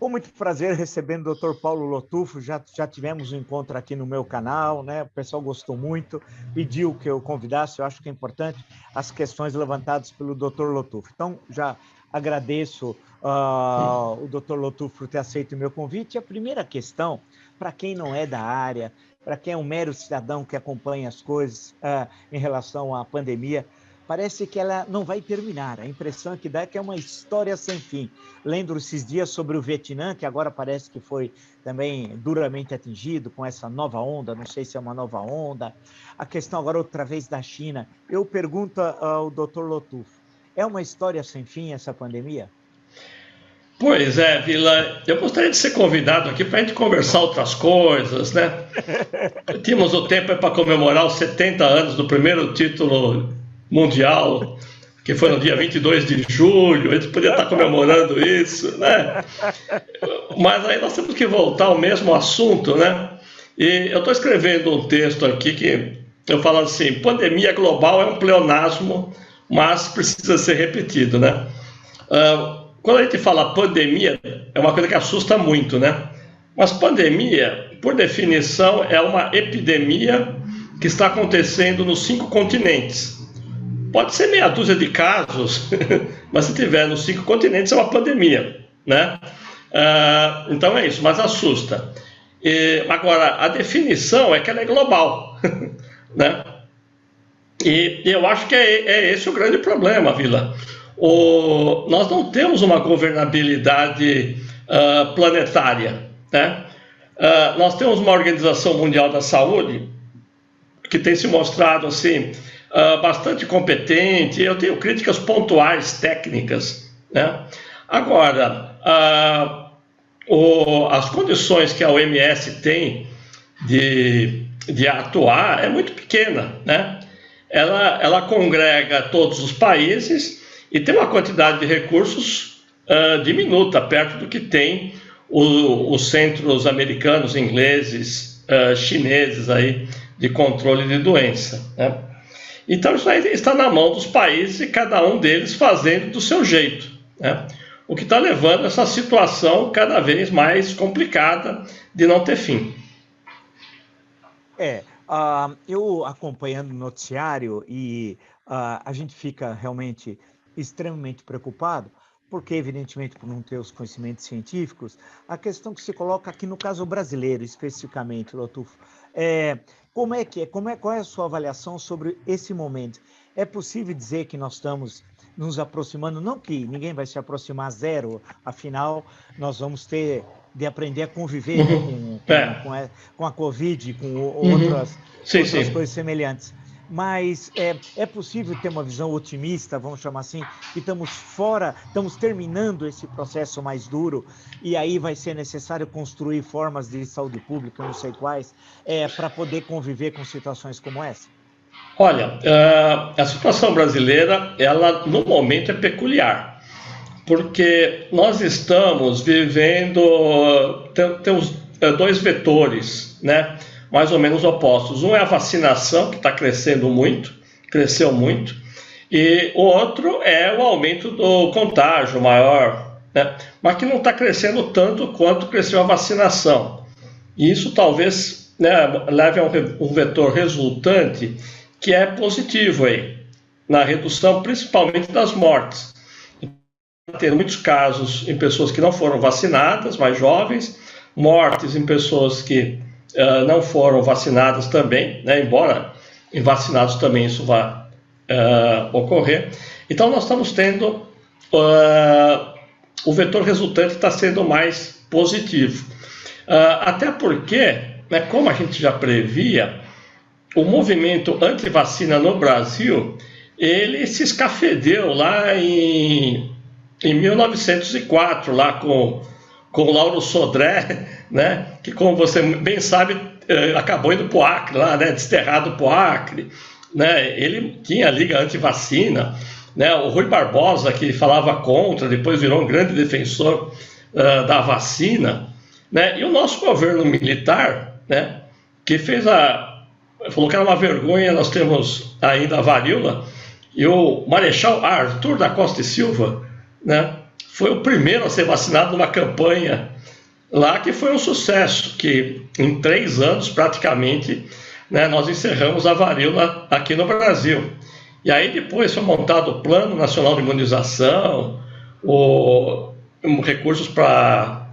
Com muito prazer recebendo o Dr. Paulo Lotufo, já tivemos um encontro aqui no meu canal, né? O pessoal gostou muito, pediu que eu convidasse, eu acho que é importante as questões levantadas pelo Dr. Lotufo. Então, já agradeço o Dr. Lotufo por ter aceito o meu convite. E a primeira questão, para quem não é da área, para quem é um mero cidadão que acompanha as coisas em relação à pandemia, parece que ela não vai terminar. A impressão que dá é que é uma história sem fim. Lembro esses dias sobre o Vietnã, que agora parece que foi também duramente atingido com essa nova onda, não sei se é uma nova onda. A questão agora outra vez da China. Eu pergunto ao Dr. Lotufo, é uma história sem fim essa pandemia? Pois é, Vila, eu gostaria de ser convidado aqui para a gente conversar outras coisas, né? Tínhamos o tempo para comemorar os 70 anos do primeiro título mundial, que foi no dia 22 de julho, a gente podia estar comemorando isso, né? Mas aí nós temos que voltar ao mesmo assunto, né? E eu estou escrevendo um texto aqui que eu falo assim, pandemia global é um pleonasmo, mas precisa ser repetido, né? Quando a gente fala pandemia, é uma coisa que assusta muito, né? Mas pandemia, por definição, é uma epidemia que está acontecendo nos 5 continentes. Pode ser meia dúzia de casos, mas se tiver nos 5 continentes é uma pandemia, né? Então é isso, mas assusta. Agora, a definição é que ela é global, né? E eu acho que é esse o grande problema, Vila. Nós não temos uma governabilidade planetária, né? Nós temos uma Organização Mundial da Saúde que tem se mostrado assim, bastante competente. Eu tenho críticas pontuais, técnicas, né? Agora, as condições que a OMS tem de atuar é muito pequena, né? Ela congrega todos os países e tem uma quantidade de recursos diminuta, perto do que tem os centros americanos, ingleses, chineses aí, de controle de doença, né? Então isso aí está na mão dos países e cada um deles fazendo do seu jeito, né? O que está levando a essa situação cada vez mais complicada de não ter fim. Eu acompanhando o noticiário e a gente fica realmente extremamente preocupado, porque evidentemente por não ter os conhecimentos científicos, a questão que se coloca aqui no caso brasileiro especificamente, Lotufo, qual é a sua avaliação sobre esse momento? É possível dizer que nós estamos nos aproximando, não que ninguém vai se aproximar a zero, afinal nós vamos ter de aprender a conviver, né, com a Covid, com outras coisas semelhantes. Mas é possível ter uma visão otimista, vamos chamar assim, que estamos terminando esse processo mais duro e aí vai ser necessário construir formas de saúde pública, não sei quais, para poder conviver com situações como essa? Olha, a situação brasileira, ela no momento é peculiar, porque nós estamos vivendo, temos 2 vetores, né? Mais ou menos opostos. Um é a vacinação, que está cresceu muito, e o outro é o aumento do contágio maior, né? Mas que não está crescendo tanto quanto cresceu a vacinação. E isso talvez, né, leve a um vetor resultante que é positivo aí, na redução principalmente das mortes. Tem muitos casos em pessoas que não foram vacinadas, mais jovens, mortes em pessoas que não foram vacinadas também, né? Embora em vacinados também isso vá ocorrer. Então nós estamos tendo, o vetor resultante está sendo mais positivo. Até porque, né, como a gente já previa, o movimento anti-vacina no Brasil, ele se escafedeu lá em 1904, lá com o Lauro Sodré, né, que, como você bem sabe, acabou indo para o Acre, lá, né, desterrado para o Acre, né, ele tinha a Liga Antivacina, né, o Rui Barbosa, que falava contra, depois virou um grande defensor da vacina, né, e o nosso governo militar, né, que falou que era uma vergonha, nós temos ainda a varíola, e o Marechal Arthur da Costa e Silva, né, foi o primeiro a ser vacinado numa campanha lá que foi um sucesso, que em 3 anos praticamente, né, nós encerramos a varíola aqui no Brasil. E aí depois foi montado o Plano Nacional de Imunização, recursos para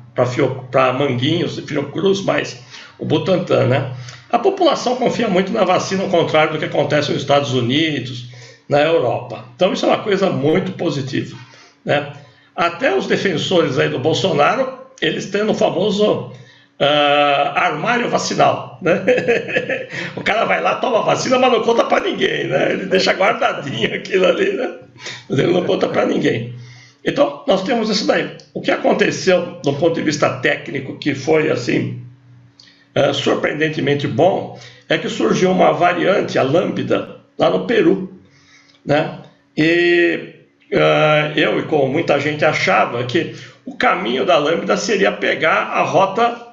Manguinhos e Fiocruz, mais o Butantan, né? A população confia muito na vacina, ao contrário do que acontece nos Estados Unidos, na Europa. Então isso é uma coisa muito positiva, né? Até os defensores aí do Bolsonaro, eles têm o famoso armário vacinal, né? O cara vai lá, toma vacina, mas não conta para ninguém, né? Ele deixa guardadinho aquilo ali, né? Mas ele não conta para ninguém. Então, nós temos isso daí. O que aconteceu, do ponto de vista técnico, que foi, assim, surpreendentemente bom, é que surgiu uma variante, a Lambda, lá no Peru, né? E eu, e como muita gente achava, que o caminho da Lambda seria pegar a rota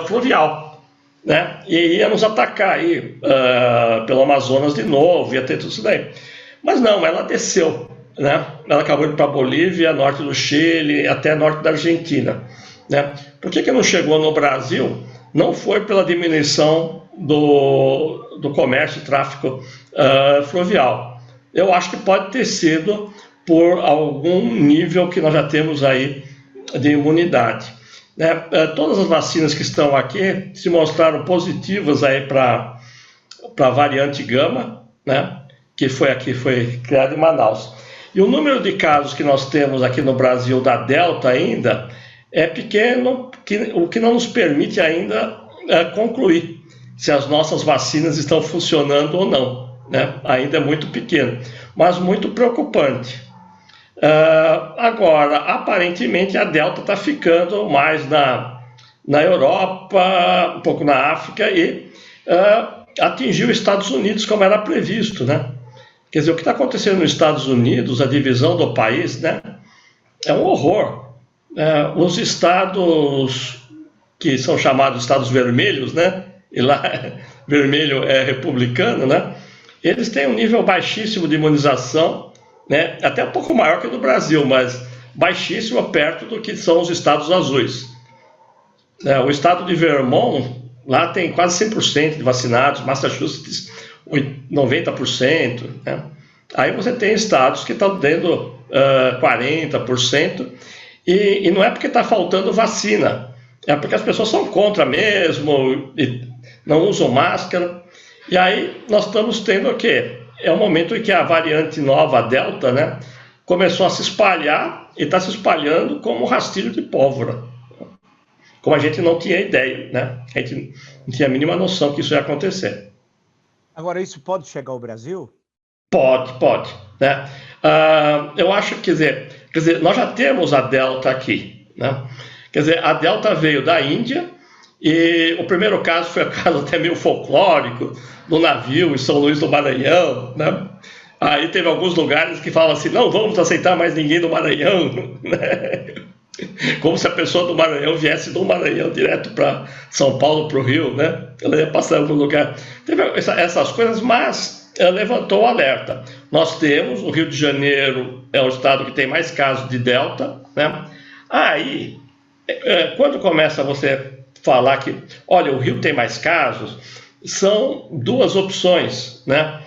fluvial, né? E ia nos atacar aí pelo Amazonas de novo, ia ter tudo isso daí. Mas não, ela desceu, né? Ela acabou indo para a Bolívia, norte do Chile, até norte da Argentina, né? Por que não chegou no Brasil? Não foi pela diminuição do comércio e tráfico fluvial. Eu acho que pode ter sido por algum nível que nós já temos aí de imunidade, né? Todas as vacinas que estão aqui se mostraram positivas aí para a variante Gama, né? Que foi criada em Manaus. E o número de casos que nós temos aqui no Brasil da Delta ainda é pequeno, o que não nos permite ainda concluir se as nossas vacinas estão funcionando ou não, né? Ainda é muito pequeno, mas muito preocupante. Agora, aparentemente, a Delta está ficando mais na Europa, um pouco na África e atingiu os Estados Unidos como era previsto, né? Quer dizer, o que está acontecendo nos Estados Unidos, a divisão do país, né, é um horror. Os estados que são chamados estados vermelhos, né, e lá vermelho é republicano, né, eles têm um nível baixíssimo de imunização, né, até um pouco maior que o do Brasil, mas baixíssimo perto do que são os estados azuis. O estado de Vermont, lá tem quase 100% de vacinados, Massachusetts 90%, né? Aí você tem estados que estão dando 40%, e não é porque está faltando vacina, é porque as pessoas são contra mesmo, e não usam máscara, e aí nós estamos tendo o quê? É o momento em que a variante nova, a Delta, né, começou a se espalhar, e está se espalhando como um rastilho de pólvora, como a gente não tinha ideia, né? A gente não tinha a mínima noção que isso ia acontecer. Agora, isso pode chegar ao Brasil? Pode, né? Eu acho que, quer dizer, nós já temos a Delta aqui, né? Quer dizer, a Delta veio da Índia, e o primeiro caso foi um caso até meio folclórico, do navio em São Luís do Maranhão, né? Aí teve alguns lugares que falam assim, não vamos aceitar mais ninguém do Maranhão, né? Como se a pessoa do Maranhão viesse do Maranhão direto para São Paulo, para o Rio, né? Ela ia passar em algum lugar. Teve essas coisas, mas levantou o alerta. Nós temos, o Rio de Janeiro é o estado que tem mais casos de Delta, né? Aí, quando começa você falar que, olha, o Rio tem mais casos, são duas opções, né?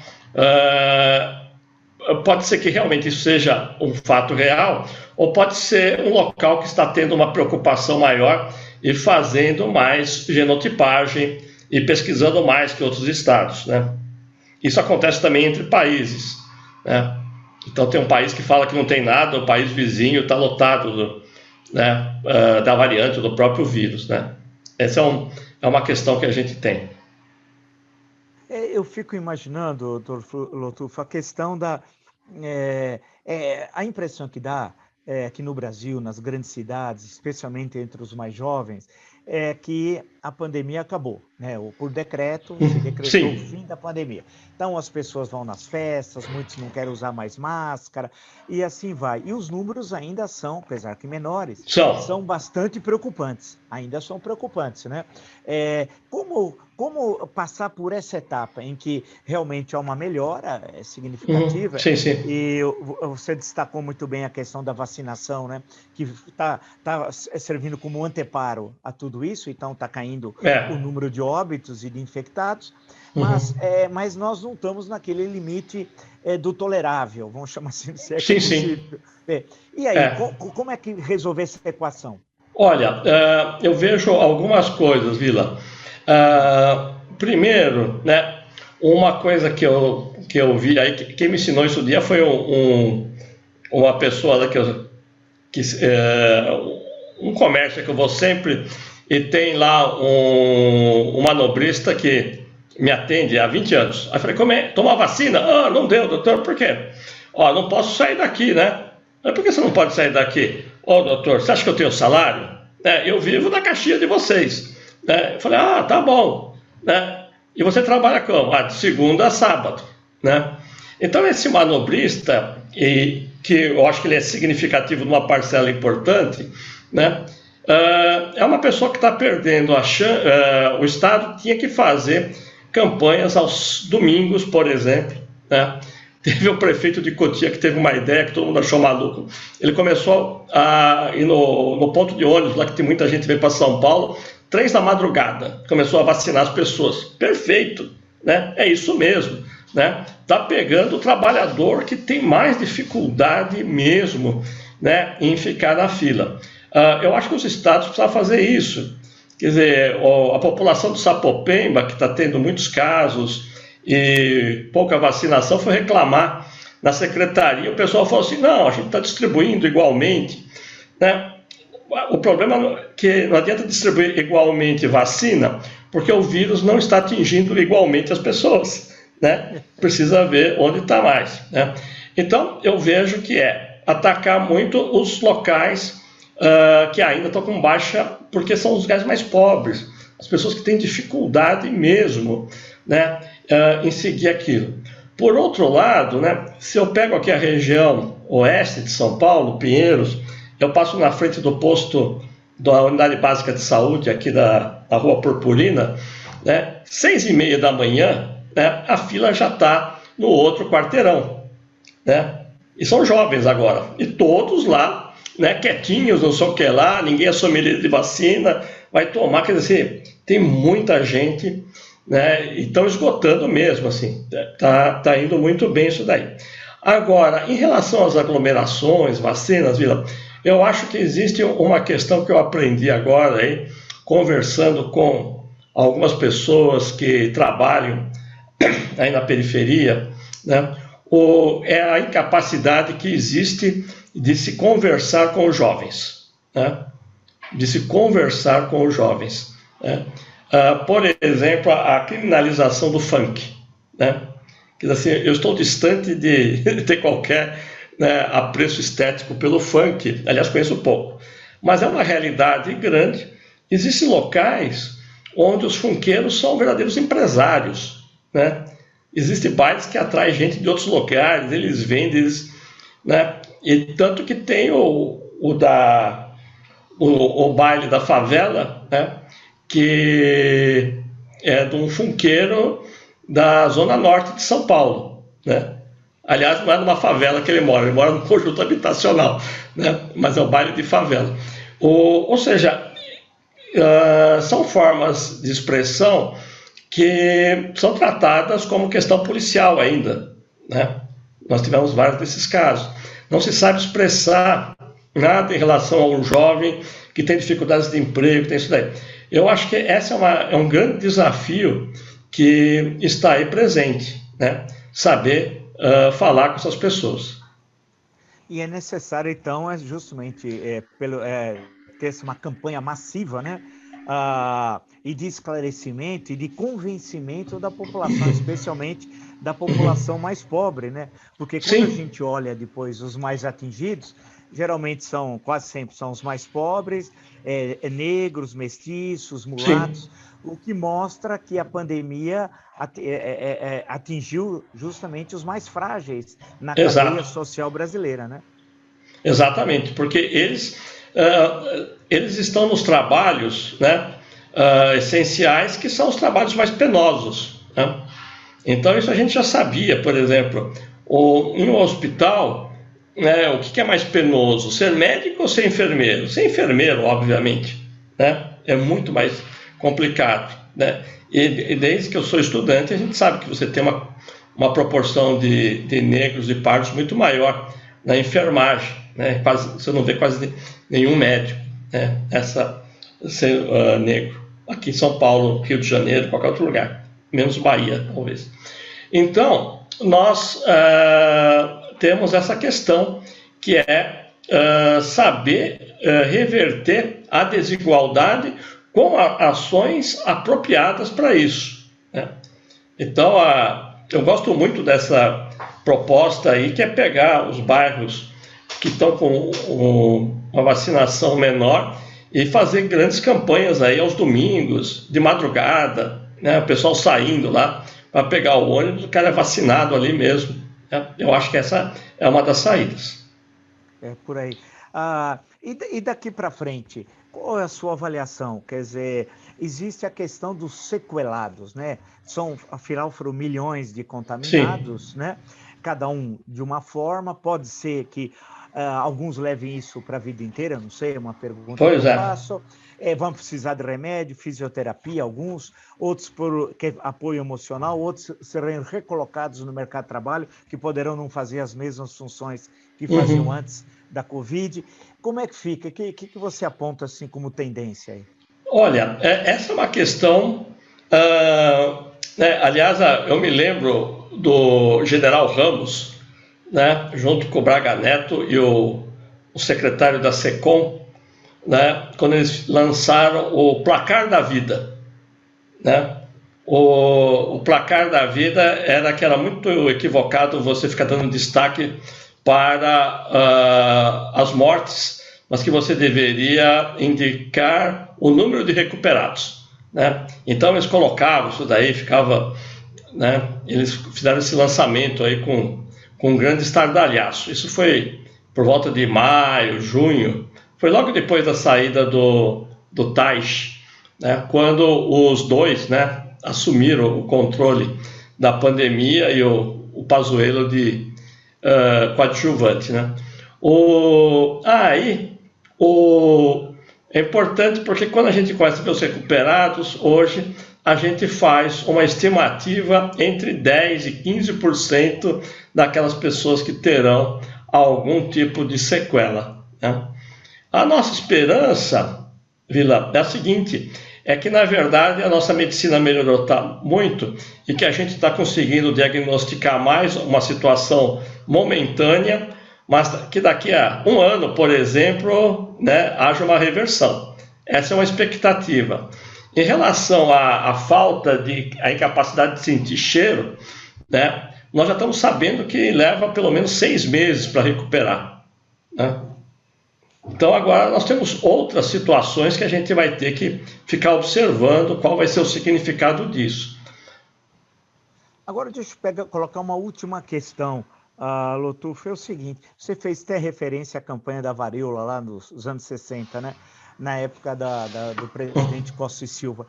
Pode ser que realmente isso seja um fato real, ou pode ser um local que está tendo uma preocupação maior e fazendo mais genotipagem e pesquisando mais que outros estados, né? Isso acontece também entre países, né? Então tem um país que fala que não tem nada, o país vizinho está lotado da variante do próprio vírus, né? Essa é uma questão que a gente tem. Eu fico imaginando, doutor Lotufo, a questão da... a impressão que dá aqui no Brasil, nas grandes cidades, especialmente entre os mais jovens, é que a pandemia acabou. né? Por decreto, se decretou Sim. o fim da pandemia. Então, as pessoas vão nas festas, muitos não querem usar mais máscara, e assim vai. E os números ainda são, apesar que menores, São. são bastante preocupantes. Ainda são preocupantes, né? Como passar por essa etapa em que realmente há uma melhora significativa, Sim, sim. e você destacou muito bem a questão da vacinação, né? Que está servindo como anteparo a tudo isso, então está caindo o É. número de óbitos e de infectados, Uhum. mas nós não estamos naquele limite do tolerável, vamos chamar assim, se é que é Sim, sim. possível. E aí, É. como é que resolver essa equação? Olha, eu vejo algumas coisas, Vila. Primeiro, né, uma coisa que eu vi aí, quem me ensinou isso um dia foi uma pessoa lá um comércio que eu vou sempre, e tem lá um manobrista que me atende há 20 anos. Aí eu falei, como é? Toma vacina? Ah, não deu, doutor, por quê? Ó, não posso sair daqui, né? Mas por que você não pode sair daqui? Ô, doutor, você acha que eu tenho salário? Eu vivo na caixinha de vocês. Eu falei, ah, tá bom. E você trabalha como? Ah, de segunda a sábado. Então, esse manobrista, que eu acho que ele é significativo numa parcela importante, é uma pessoa que está perdendo a chance. O Estado tinha que fazer campanhas aos domingos, por exemplo. Teve o prefeito de Cotia que teve uma ideia que todo mundo achou maluco. Ele começou a ir no ponto de ônibus, lá que tem muita gente que vem para São Paulo, 3 da madrugada, começou a vacinar as pessoas. Perfeito, é isso mesmo. Está pegando o trabalhador que tem mais dificuldade mesmo em ficar na fila. Eu acho que os estados precisam fazer isso. Quer dizer, a população do Sapopemba, que está tendo muitos casos e pouca vacinação, foi reclamar na secretaria. O pessoal falou assim, não, a gente está distribuindo igualmente. O problema é que não adianta distribuir igualmente vacina, porque o vírus não está atingindo igualmente as pessoas. Precisa ver onde está mais. Então, eu vejo que é atacar muito os locais que ainda estão com baixa, porque são os lugares mais pobres, as pessoas que têm dificuldade mesmo em seguir aquilo. Por outro lado, se eu pego aqui a região oeste de São Paulo, Pinheiros, eu passo na frente do posto da Unidade Básica de Saúde, aqui da Rua Purpurina, 6h30 da manhã, a fila já está no outro quarteirão. E são jovens agora, e todos lá, quietinhos, não sei o que lá, ninguém assume de vacina, vai tomar, quer dizer, tem muita gente, e estão esgotando mesmo, assim, tá indo muito bem isso daí. Agora, em relação às aglomerações, vacinas, Vila, eu acho que existe uma questão que eu aprendi agora aí, conversando com algumas pessoas que trabalham aí na periferia, é a incapacidade que existe de se conversar com os jovens, de se conversar com os jovens. Por exemplo, a criminalização do funk. Quer dizer, assim, eu estou distante de ter qualquer apreço estético pelo funk, aliás, conheço pouco, mas é uma realidade grande. Existem locais onde os funkeiros são verdadeiros empresários, Existem bailes que atraem gente de outros lugares, eles vendem, e tanto que tem o baile da favela, que é de um funkeiro da zona norte de São Paulo, Aliás, não é numa favela que ele mora num conjunto habitacional, mas é o baile de favela. Ou seja, são formas de expressão que são tratadas como questão policial ainda. Nós tivemos vários desses casos. Não se sabe expressar nada em relação a um jovem que tem dificuldades de emprego, tem isso daí. Eu acho que esse é um grande desafio que está aí presente, saber falar com essas pessoas. E é necessário, então, justamente ter uma campanha massiva, e de esclarecimento e de convencimento da população, especialmente da população mais pobre, Porque quando a gente olha depois os mais atingidos, geralmente quase sempre são os mais pobres, negros, mestiços, mulatos, sim, o que mostra que a pandemia atingiu justamente os mais frágeis na cadeia social brasileira, né? Exatamente, porque eles estão nos trabalhos, né, essenciais, que são os trabalhos mais penosos, né? Então isso a gente já sabia. Por exemplo, em um hospital, né, o que é mais penoso, ser médico ou ser enfermeiro? Ser enfermeiro, obviamente, né? É muito mais complicado, né? E desde que eu sou estudante, a gente sabe que você tem uma proporção de negros e pardos muito maior na enfermagem, né? Você não vê quase nenhum médico, né, negro. Aqui em São Paulo, Rio de Janeiro, qualquer outro lugar, menos Bahia, talvez. Então, nós temos essa questão, que é saber reverter a desigualdade com ações apropriadas para isso, né? Então, eu gosto muito dessa proposta aí, que é pegar os bairros que estão com uma vacinação menor e fazer grandes campanhas aí aos domingos, de madrugada, né? O pessoal saindo lá para pegar o ônibus, o cara é vacinado ali mesmo, né? Eu acho que essa é uma das saídas. É por aí. E daqui para frente, qual é a sua avaliação? Quer dizer, existe a questão dos sequelados, né? Afinal, foram milhões de contaminados, sim, né? Cada um de uma forma. Pode ser que alguns levem isso para a vida inteira, não sei, é uma pergunta que eu faço. Vão precisar de remédio, fisioterapia, alguns, outros por apoio emocional, outros serão recolocados no mercado de trabalho, que poderão não fazer as mesmas funções que faziam antes da Covid. Como é que fica? O que você aponta assim como tendência aí? Olha, essa é uma questão, né? Aliás, eu me lembro do General Ramos, né, junto com o Braga Neto e o secretário da SECOM, né, quando eles lançaram o Placar da Vida, né? O Placar da Vida era que era muito equivocado você ficar dando destaque para as mortes, mas que você deveria indicar o número de recuperados, né? Então eles colocavam isso daí, ficava, né, eles fizeram esse lançamento aí com um grande estardalhaço. Isso foi por volta de maio, junho, foi logo depois da saída do Taish, né, quando os dois, né, assumiram o controle da pandemia e o Pazuello de coadjuvante, né? É importante porque quando a gente começa a ver os recuperados, hoje a gente faz uma estimativa entre 10% e 15% daquelas pessoas que terão algum tipo de sequela, né? A nossa esperança, Vila, é a seguinte, é que na verdade a nossa medicina melhorou muito e que a gente está conseguindo diagnosticar mais uma situação momentânea, mas que daqui a um ano, por exemplo, né, haja uma reversão. Essa é uma expectativa. Em relação à falta à incapacidade de sentir cheiro, né, nós já estamos sabendo que leva pelo menos 6 meses para recuperar, né? Então agora nós temos outras situações que a gente vai ter que ficar observando qual vai ser o significado disso. Agora deixa eu colocar uma última questão, Lotufo, é o seguinte, você fez até referência à campanha da varíola lá nos anos 60, né? Na época do presidente Costa e Silva.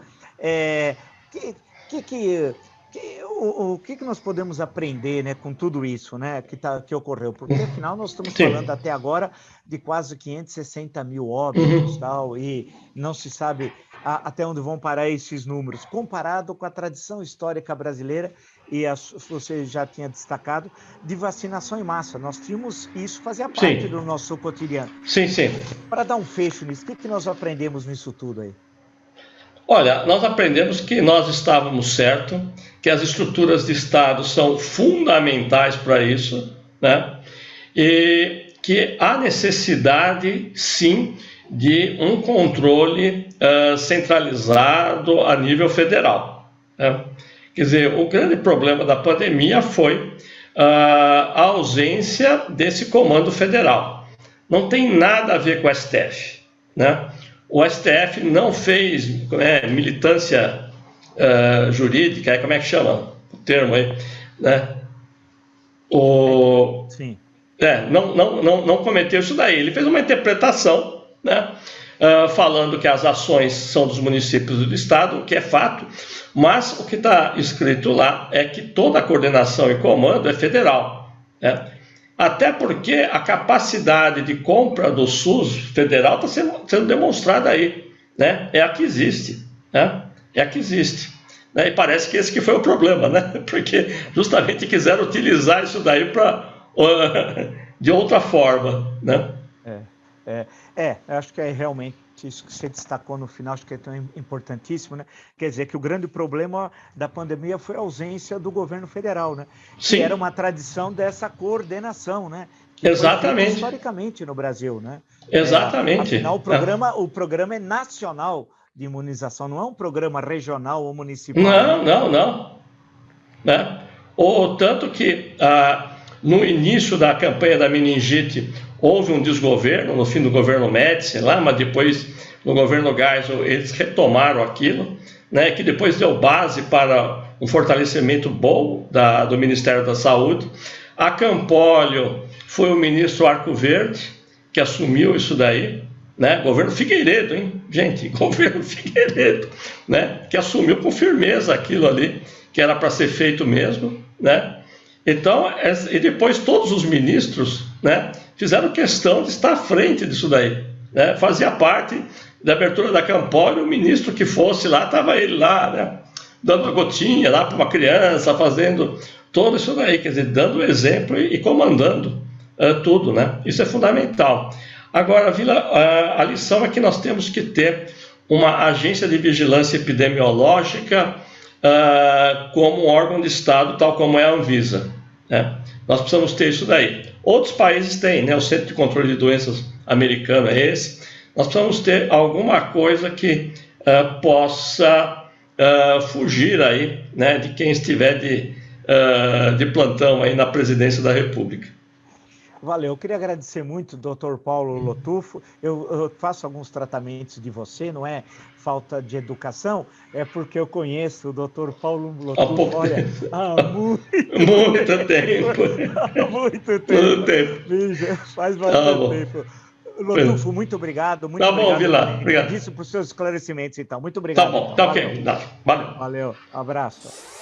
O que nós podemos aprender, né, com tudo isso, né, que ocorreu? Porque, afinal, nós estamos falando até agora de quase 560 mil óbitos, tal, e não se sabe até onde vão parar esses números, comparado com a tradição histórica brasileira, e você já tinha destacado, de vacinação em massa. Nós tínhamos isso, fazia parte do nosso cotidiano. Sim. Para dar um fecho nisso, o que nós aprendemos nisso tudo aí? Olha, nós aprendemos que nós estávamos certos, que as estruturas de Estado são fundamentais para isso, né? E que há necessidade, sim, de um controle centralizado a nível federal, né? Quer dizer, o grande problema da pandemia foi a ausência desse comando federal, não tem nada a ver com o STF, né? O STF não fez militância jurídica, como é que chama o termo aí, né? Sim. Não cometeu isso daí. Ele fez uma interpretação, né? Falando que as ações são dos municípios do estado, o que é fato, mas o que está escrito lá é que toda a coordenação e comando é federal, né? Até porque a capacidade de compra do SUS federal está sendo demonstrada aí, né? É a que existe, né? É a que existe, né? E parece que esse que foi o problema, né? Porque justamente quiseram utilizar isso daí de outra forma, né? Acho que é realmente isso que você destacou no final, acho que é tão importantíssimo, né? Quer dizer que o grande problema da pandemia foi a ausência do governo federal, né? Sim. Que era uma tradição dessa coordenação, né? Que exatamente. Historicamente no Brasil, né? Exatamente. Afinal, o programa é nacional de imunização, não é um programa regional ou municipal. Não. Né? Tanto que no início da campanha da meningite houve um desgoverno, no fim do governo Médici, lá, mas depois no governo Geisel eles retomaram aquilo, né, que depois deu base para um fortalecimento bom do Ministério da Saúde. A Campólio foi o ministro Arco Verde que assumiu isso daí, né? Governo Figueiredo, hein, gente? Governo Figueiredo, né? Que assumiu com firmeza aquilo ali, que era para ser feito mesmo, né? Então, e depois todos os ministros, né, fizeram questão de estar à frente disso daí, né? Fazia parte da abertura da Campólio, o ministro que fosse lá, estava ele lá, né, dando uma gotinha lá para uma criança, fazendo tudo isso daí, quer dizer, dando exemplo e comandando tudo, né? Isso é fundamental. Agora, Vila, a lição é que nós temos que ter uma agência de vigilância epidemiológica como um órgão de Estado, tal como é a Anvisa, né? Nós precisamos ter isso daí. Outros países têm, né? O Centro de Controle de Doenças americano é esse. Nós precisamos ter alguma coisa que possa fugir aí, né, de quem estiver de plantão aí na presidência da República. Valeu, eu queria agradecer muito, Dr. Paulo Lotufo. Eu faço alguns tratamentos de você, não é falta de educação, é porque eu conheço o Dr. Paulo Lotufo, olha, há muito tempo. Há muito tempo. Bicho, faz bastante tempo. Lotufo, muito obrigado. Muito obrigado, bom, Vila. Obrigado. Isso por seus esclaecimentos, então. Muito obrigado. Tá bom, tá ok. Valeu. Valeu, abraço.